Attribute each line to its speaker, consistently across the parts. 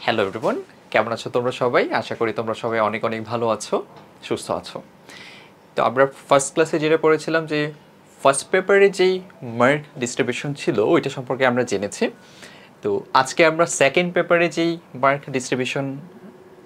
Speaker 1: Hello everyone, কেমন আছো তোমরা সবাই? আশা করি তোমরা সবাই অনেক অনেক ভালো আছো, সুস্থ আছো। তো আমরা ফার্স্ট ক্লাসে যেটা পড়েছিলাম যে ফার্স্ট পেপারে যেই মার্ক ডিস্ট্রিবিউশন ছিল ওইটা সম্পর্কে আমরা জেনেছি। তো আজকে আমরা সেকেন্ড পেপারে যেই মার্ক ডিস্ট্রিবিউশন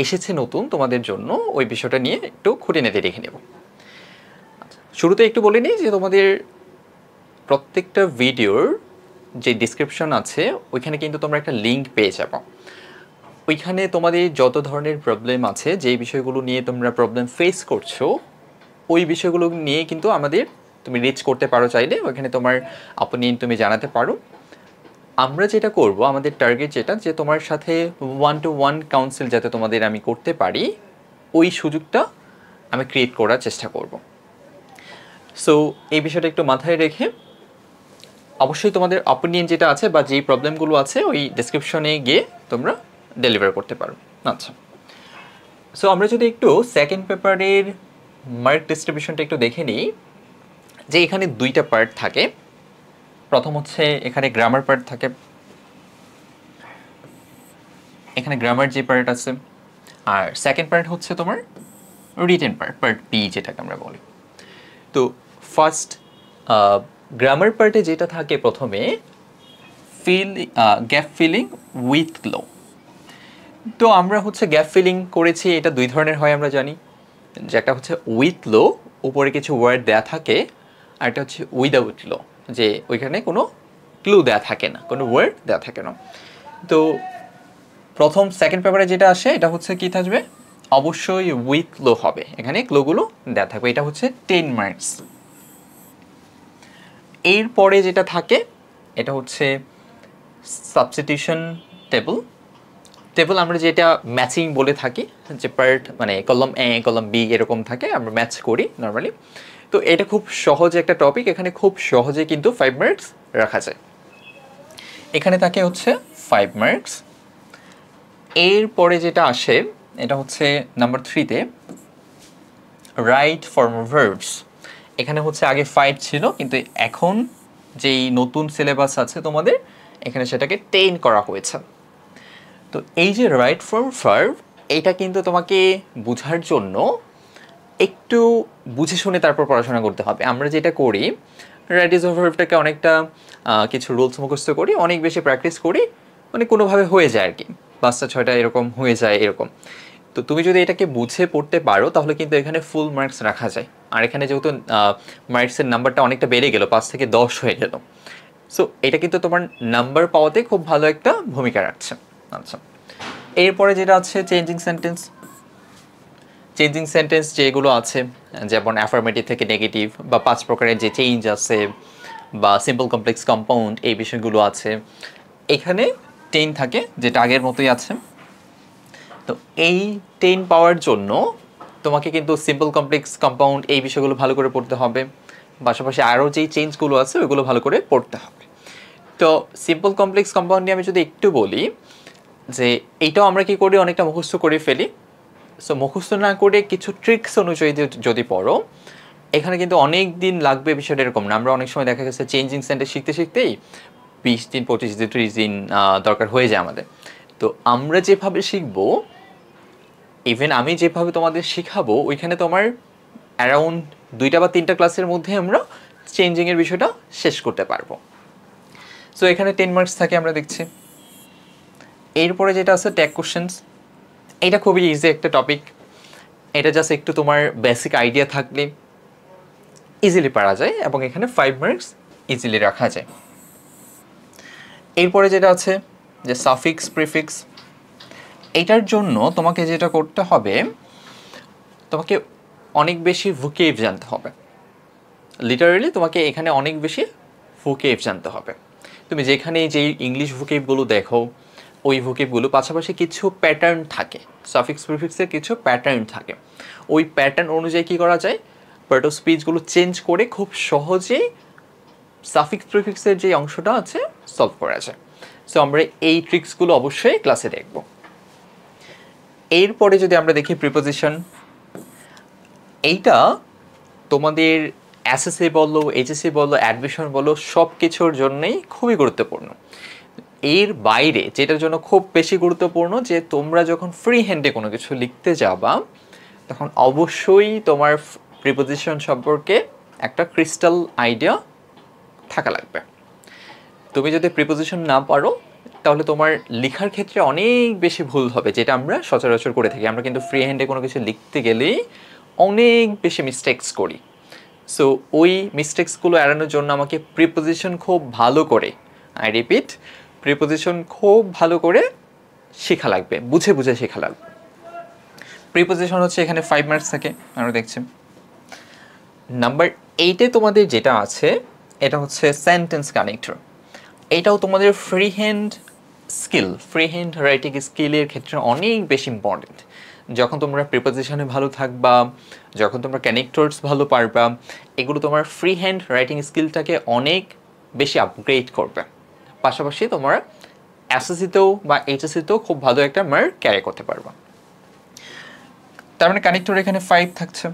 Speaker 1: এসেছে নতুন তোমাদের জন্য ওই বিষয়টা নিয়ে একটু খুঁটিনাটি দেখে নেব। শুরুতে একটু বলে নিই যে তোমাদের প্রত্যেকটা ভিডিওর যে ডিসক্রিপশন আছে ওইখানে কিন্তু তোমরা একটা লিঙ্ক পেয়ে যাবো। ওইখানে তোমাদের যত ধরনের প্রবলেম আছে, যেই বিষয়গুলো নিয়ে তোমরা প্রবলেম ফেস করছো ওই বিষয়গুলো নিয়ে কিন্তু তুমি রিচ করতে পারো, চাইলে ওইখানে তোমার অপিনিয়ন তুমি জানাতে পারো। আমরা যেটা করব, আমাদের টার্গেট যেটা, যে তোমার সাথে 1-to-1 কাউন্সিল যাতে তোমাদের আমি করতে পারি ওই সুযোগটা আমি ক্রিয়েট করার চেষ্টা করব। সো এই বিষয়টা একটু মাথায় রেখে অবশ্যই তোমাদের অপিনিয়ন যেটা আছে বা যেই প্রবলেমগুলো আছে ওই ডেসক্রিপশনে গিয়ে তোমরা ডেলিভার করতে পারো। আচ্ছা, সো আমরা যদি একটু সেকেন্ড পেপারের মার্ক ডিস্ট্রিবিউশনটা একটু দেখে নিই, যে এখানে দুইটা পার্ট থাকে। প্রথম হচ্ছে এখানে গ্রামার পার্ট থাকে, এখানে গ্রামার যে পার্ট আছে, আর সেকেন্ড পার্ট হচ্ছে তোমার রিটেন পার্ট, পার্ট বি যেটাকে আমরা বলি। তো ফার্স্ট গ্রামার পার্টে যেটা থাকে প্রথমে গ্যাপ ফিলিং উইথ ক্লো। তো আমরা হচ্ছে গ্যাপ ফিলিং করেছি, এটা দুই ধরনের হয় আমরা জানি, যে একটা হচ্ছে উইথ লো, উপরে কিছু ওয়ার্ড দেয়া থাকে, আর একটা হচ্ছে উইদাউট লো, যে ওইখানে কোনো ক্লু দেয়া থাকে না, কোনো ওয়ার্ড দেয়া থাকে না। তো প্রথম সেকেন্ড পেপারে যেটা আসে এটা হচ্ছে কি থাকবে, অবশ্যই উইথ লো হবে, এখানে ক্লুগুলো দেয়া থাকবে, এটা হচ্ছে 10 মার্কস। এরপরে যেটা থাকে এটা হচ্ছে সাবস্টিটিউশন টেবল। টেবল আমরা যেটা ম্যাচিং বলে থাকি, যে পার্ট মানে কলম এ কলম বি এরকম থাকে, আমরা ম্যাচ করি নর্মালি। তো এটা খুব সহজ একটা টপিক, এখানে খুব সহজে কিন্তু 5 মার্কস রাখা যায়। এখানে থাকে হচ্ছে 5 মার্কস। এরপরে যেটা আসে এটা হচ্ছে নাম্বার 3-তে রাইট ফর্ম ভার্বস। এখানে হচ্ছে আগে 5 ছিল, কিন্তু এখন যেই নতুন সিলেবাস আছে তোমাদের এখানে সেটাকে 10 করা হয়েছে। তো এই যে রাইট ফর্ম ভার্ব, এটা কিন্তু তোমাকে বোঝার জন্য একটু বুঝে শুনে তারপর পড়াশোনা করতে হবে। আমরা যেটা করি, রাইট ইজ ভার্বটাকে অনেকটা কিছু রুলস মুখস্থ করি, অনেক বেশি প্র্যাকটিস করি, মানে কোনোভাবে হয়ে যায় আর কি, 5টা 6টা এরকম হয়ে যায় এরকম। তো তুমি যদি এটাকে বুঝে পড়তে পারো তাহলে কিন্তু এখানে ফুল মার্কস রাখা যায়। আর এখানে যেহেতু মার্কসের নাম্বারটা অনেকটা বেড়ে গেল, 5 থেকে 10 হয়ে গেল, সো এটা কিন্তু তোমার নাম্বার পাওয়াতে খুব ভালো একটা ভূমিকা রাখছে। আচ্ছা, এরপরে যেটা আছে চেঞ্জিং সেন্টেন্স। চেঞ্জিং সেন্টেন্স যেগুলো আছে, যেমন অ্যাফার্মেটিভ থেকে নেগেটিভ, বা 5 প্রকারের যে চেঞ্জ আছে, বা সিম্পল কমপ্লেক্স কম্পাউন্ড, এই বিষয়গুলো আছে, এখানে 10 থাকে, যেটা আগের মতোই আছে। তো এই 10 পাওয়ার জন্য তোমাকে কিন্তু সিম্পল কমপ্লেক্স কম্পাউন্ড এই বিষয়গুলো ভালো করে পড়তে হবে, পাশাপাশি আরও যেই চেঞ্জগুলো আছে ওইগুলো ভালো করে পড়তে হবে। তো সিম্পল কমপ্লেক্স কম্পাউন্ড নিয়ে আমি যদি একটু বলি, যে এইটাও আমরা কি করি, অনেকটা মুখস্থ করে ফেলি। সো মুখস্থ না করে কিছু ট্রিক্স অনুযায়ী যদি পড়ো, এখানে কিন্তু অনেক দিন লাগবে, বিষয়টা এরকম না। আমরা অনেক সময় দেখা গেছে চেঞ্জিং সেন্টেন্স শিখতে শিখতেই 20 দিন 25 দিন 30 দিন দরকার হয়ে যায় আমাদের। তো আমরা যেভাবে শিখবো, ইভেন আমি যেভাবে তোমাদের শিখাবো, ওইখানে তোমার অ্যারাউন্ড 2টা বা 3টা ক্লাসের মধ্যে আমরা চেঞ্জিংয়ের বিষয়টা শেষ করতে পারবো। সো এখানে 10 মার্কস থাকে আমরা দেখছি। এরপরে যেটা আছে ট্যাগ কোশ্চেন্স, এটা খুবই ইজি একটা টপিক, এটা জাস্ট একটু তোমার বেসিক আইডিয়া থাকলে ইজিলি পারা যায়, এবং এখানে 5 মার্কস ইজিলি রাখা যায়। এরপরে যেটা আছে যে সাফিক্স প্রিফিক্স, এইটার জন্য তোমাকে যেটা করতে হবে, তোমাকে অনেক বেশি ভোকেব জানতে হবে। লিটারালি তোমাকে এখানে অনেক বেশি ভোকেব জানতে হবে। তুমি যেখানে যেই ইংলিশ ভোকেবগুলো দেখো ওই ভোকেবগুলো, পাশাপাশি কিছু প্যাটার্ন থাকে, সাফিক্স প্রিফিক্সের কিছু প্যাটার্ন থাকে, ওই প্যাটার্ন অনুযায়ী কী করা যায়, পার্ট অফ স্পিচগুলো চেঞ্জ করে খুব সহজেই সাফিক্স প্রিফিক্সের যে অংশটা আছে সলভ করা যায়। সো আমরা এই ট্রিক্সগুলো অবশ্যই ক্লাসে দেখব। এরপরে যদি আমরা দেখি প্রিপোজিশন, এইটা তোমাদের এসএসসি বলো, এইচএসসি বলো, অ্যাডমিশন বলো, সব কিছুর জন্যই খুবই গুরুত্বপূর্ণ। এর বাইরে যেটার জন্য খুব বেশি গুরুত্বপূর্ণ যে তোমরা যখন ফ্রি হ্যান্ডে কোনো কিছু লিখতে যাবা তখন অবশ্যই তোমার প্রিপোজিশন সম্পর্কে একটা ক্রিস্টাল আইডিয়া থাকা লাগবে। তুমি যদি প্রিপোজিশন না পারো তাহলে তোমার লেখার ক্ষেত্রে অনেক বেশি ভুল হবে, যেটা আমরা সচরাচর করে থাকি। আমরা কিন্তু ফ্রি হ্যান্ডে কোনো কিছু লিখতে গেলেই অনেক বেশি মিস্টেক্স করি। সো ওই মিস্টেক্সগুলো এড়ানোর জন্য আমাকে প্রিপোজিশন খুব ভালো করে, আই রিপিট, প্রিপোজিশন খুব ভালো করে শেখা লাগবে, বুঝে বুঝে শেখা লাগবে। প্রিপোজিশন হচ্ছে এখানে 5 মার্কস থাকে, আমরা দেখছি। নাম্বার 8-এ তোমাদের যেটা আছে এটা হচ্ছে সেন্টেন্স কানেক্টর। এটাও তোমাদের free hand skill, free hand writing স্কিলের ক্ষেত্রে অনেক বেশি ইম্পর্টেন্ট। যখন তোমরা প্রিপোজিশনে ভালো থাকবা, যখন তোমরা কানেক্টরস ভালো পারবা, এগুলো তোমার ফ্রি হ্যান্ড রাইটিং স্কিলটাকে অনেক বেশি আপগ্রেড করবে। পাশাপাশি তোমরা এসএসসিতেও বা এইচএসসিতেও খুব ভালো একটা মার্ক ক্যারি করতে পারবা। তার মানে কানেক্টর এখানে 5 থাকছে।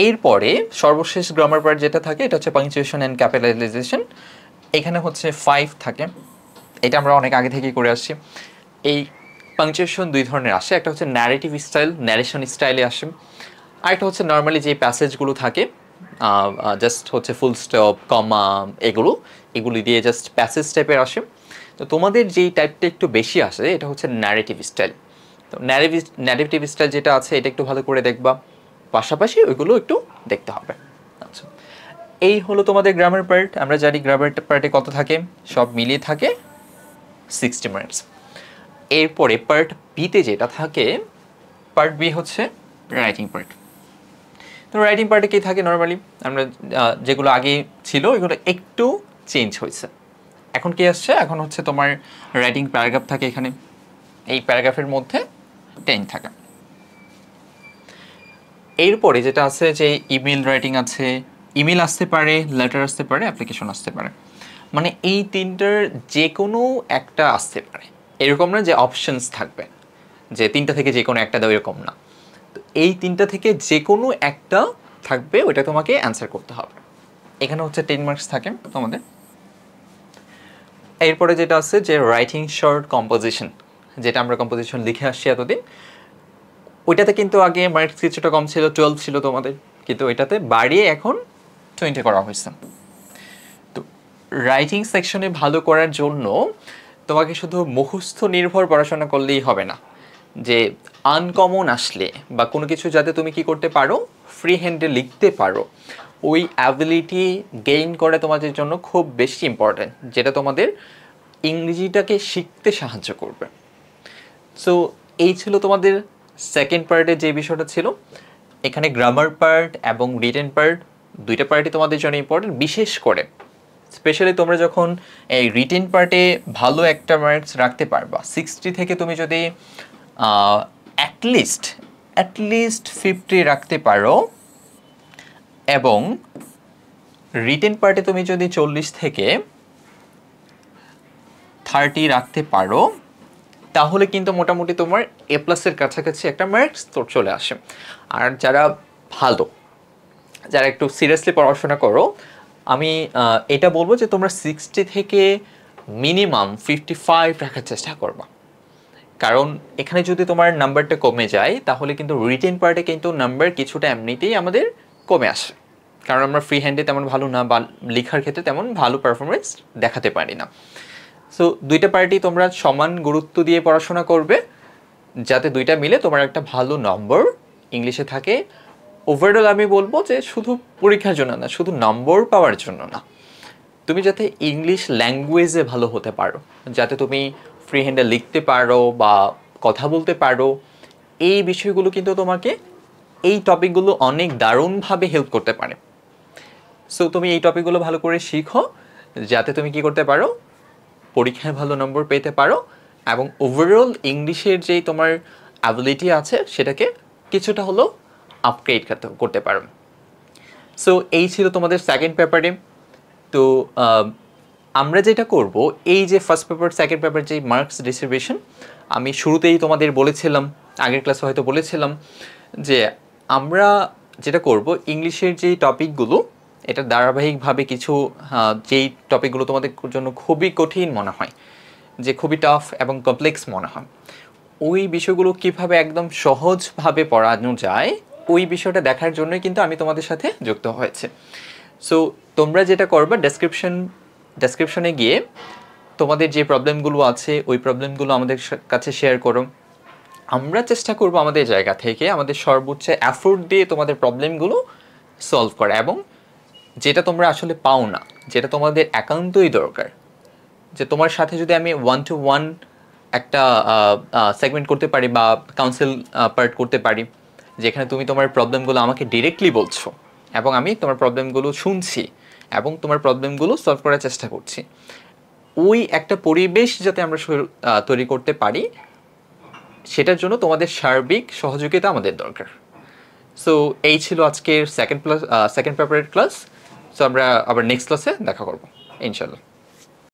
Speaker 1: এরপরে সর্বশেষ গ্রামার পার্ট যেটা থাকে এটা হচ্ছে পাংচুয়েশন অ্যান্ড ক্যাপিটালাইজেশন। এখানে হচ্ছে 5 থাকে, এটা আমরা অনেক আগে থেকেই করে আসছি। এই পাংচুয়েশন 2 ধরনের আসে, একটা হচ্ছে ন্যারেটিভ স্টাইল, ন্যারেশন স্টাইলে আসে, আরেকটা হচ্ছে নর্মালি যে প্যাসেজগুলো থাকে জাস্ট হচ্ছে ফুল স্টপ, কমা, এগুলি দিয়ে জাস্ট প্যাসেজ টাইপের আসে। তো তোমাদের যেই টাইপটা একটু বেশি আসে এটা হচ্ছে ন্যারেটিভ স্টাইল। তো ন্যারেটিভ স্টাইল যেটা আছে এটা একটু ভালো করে দেখবা, পাশাপাশি ওইগুলো একটু দেখতে হবে। আচ্ছা, এই হলো তোমাদের গ্রামার পার্ট। আমরা জানি গ্রামার পার্টে কত থাকে, সব মিলিয়ে থাকে 60 মিনিটস। এরপরে পার্ট বিতে যেটা থাকে, পার্ট বি হচ্ছে রাইটিং পার্ট। তো রাইটিং পার্টে কী থাকে, নর্মালি আমরা যেগুলো আগে ছিল এগুলো একটু চেঞ্জ হয়েছে। এখন কি আসছে, এখন হচ্ছে তোমার রাইটিং প্যারাগ্রাফ থাকে এখানে, এই প্যারাগ্রাফের মধ্যে 10 থাকে। এরপরে যেটা আছে যে ইমেল রাইটিং আছে, ইমেল আসতে পারে, লেটার আসতে পারে, অ্যাপ্লিকেশন আসতে পারে। মানে এই তিনটার যে কোনো একটা আসতে পারে, এরকম না যে অপশনস থাকবে যে 3টা থেকে যে কোনো একটা দাও, এরকম না। তো এই 3টা থেকে যে কোনো একটা থাকবে, ওইটা তোমাকে অ্যান্সার করতে হবে। এখানে হচ্ছে 10 মার্কস থাকে তোমাদের। এরপরে যেটা আছে যে রাইটিং শর্ট কম্পোজিশন, যেটা আমরা কম্পোজিশন লিখে আসছি এতদিন, ওইটাতে কিন্তু আগে মার্কস কিছুটা কম ছিল, 12 ছিল তোমাদের, কিন্তু ওইটাতে বাড়িয়ে এখন 20 করা হয়েছে। তো রাইটিং সেকশনে ভালো করার জন্য তোমাকে শুধু মুখস্থ নির্ভর পড়াশোনা করলেই হবে না, যে আনকমন আসলে বা কোনো কিছু যাতে তুমি কি করতে পারো, ফ্রি হ্যান্ডে লিখতে পারো, ওই অ্যাবিলিটি গেইন করা তোমাদের জন্য খুব বেশি ইম্পর্ট্যান্ট, যেটা তোমাদের ইংরেজিটাকে শিখতে সাহায্য করবে। সো এই ছিল তোমাদের সেকেন্ড পার্টে যে বিষয়টা ছিল। এখানে গ্রামার পার্ট এবং রিটেন পার্ট, দুইটা পার্টই তোমাদের জন্য ইম্পর্টেন্ট। বিশেষ করে স্পেশালি তোমরা যখন এই রিটেন পার্টে ভালো একটা মার্কস রাখতে পারবা, 60 থেকে তুমি যদি অ্যাটলিস্ট 50 রাখতে পারো, এবং রিটেন পার্টে তুমি যদি 40 থেকে 30 রাখতে পারো, তাহলে কিন্তু মোটামুটি তোমার এ প্লাসের কাছাকাছি একটা মার্কস তোর চলে আসে। আর যারা ভালো, যারা একটু সিরিয়াসলি পড়াশোনা করো, আমি এটা বলবো যে তোমরা 60 থেকে মিনিমাম 55 রাখার চেষ্টা করবা। কারণ এখানে যদি তোমার নাম্বারটা কমে যায় তাহলে কিন্তু রিটেন পার্টে কিন্তু নাম্বার কিছুটা এমনিতেই আমাদের কমে আসে, কারণ আমরা ফ্রি হ্যান্ডে তেমন ভালো না, বা লেখার ক্ষেত্রে তেমন ভালো পারফরমেন্স দেখাতে পারি না। সো দুইটা পার্টি তোমরা সমান গুরুত্ব দিয়ে পড়াশোনা করবে, যাতে দুইটা মিলে তোমার একটা ভালো নম্বর ইংলিশে থাকে। ওভারঅল আমি বলবো যে শুধু পরীক্ষার জন্য না, শুধু নম্বর পাওয়ার জন্য না, তুমি যাতে ইংলিশ ল্যাঙ্গুয়েজে ভালো হতে পারো, যাতে তুমি ফ্রি হ্যান্ডে লিখতে পারো বা কথা বলতে পারো, এই বিষয়গুলো কিন্তু তোমাকে, এই টপিকগুলো অনেক দারুণভাবে হেল্প করতে পারে। সো তুমি এই টপিকগুলো ভালো করে শিখো, যাতে তুমি কি করতে পারো, পরীক্ষায় ভালো নম্বর পেতে পারো, এবং ওভারঅল ইংলিশের যেই তোমার অ্যাবিলিটি আছে সেটাকে কিছুটা হলেও আপগ্রেড করতে পারো। সো এই ছিল তোমাদের সেকেন্ড পেপারে। তো আমরা যেটা করব, এই যে ফার্স্ট পেপার সেকেন্ড পেপার যে মার্কস ডিস্ট্রিবিউশন, আমি শুরুতেই তোমাদের বলেছিলাম, আগের ক্লাসে হয়তো বলেছিলাম, যে আমরা যেটা করব ইংলিশের যেই টপিকগুলো, এটা ধারাবাহিকভাবে কিছু যেই টপিকগুলো তোমাদের জন্য খুবই কঠিন মনে হয় যে খুবই টাফ এবং কমপ্লেক্স মনে হয়, ওই বিষয়গুলো কিভাবে একদম সহজভাবে পড়ানো যায় ওই বিষয়টা দেখার জন্যই কিন্তু আমি তোমাদের সাথে যুক্ত হয়েছে। সো তোমরা যেটা করবে, ডেসক্রিপশনে গিয়ে তোমাদের যে প্রবলেমগুলো আছে ওই প্রবলেমগুলো আমাদের কাছে শেয়ার করো। আমরা চেষ্টা করব আমাদের জায়গা থেকে আমাদের সর্বোচ্চ এফোর্ট দিয়ে তোমাদের প্রবলেমগুলো সলভ করা, এবং যেটা তোমরা আসলে পাও না, যেটা তোমাদের একান্তই দরকার, যে তোমার সাথে যদি আমি 1-to-1 একটা সেগমেন্ট করতে পারি বা কাউন্সিল পার্ট করতে পারি, যেখানে তুমি তোমার প্রবলেমগুলো আমাকে ডিরেক্টলি বলছো এবং আমি তোমার প্রবলেমগুলো শুনছি এবং তোমার প্রবলেমগুলো সলভ করার চেষ্টা করছি, ওই একটা পরিবেশ যাতে আমরা তৈরি করতে পারি, সেটার জন্য তোমাদের সার্বিক সহযোগিতা আমাদের দরকার। সো এই ছিল আজকের সেকেন্ড পেপারের ক্লাস। সো আমরা আবার নেক্সট ক্লাসে দেখা করবো ইনশাল্লাহ।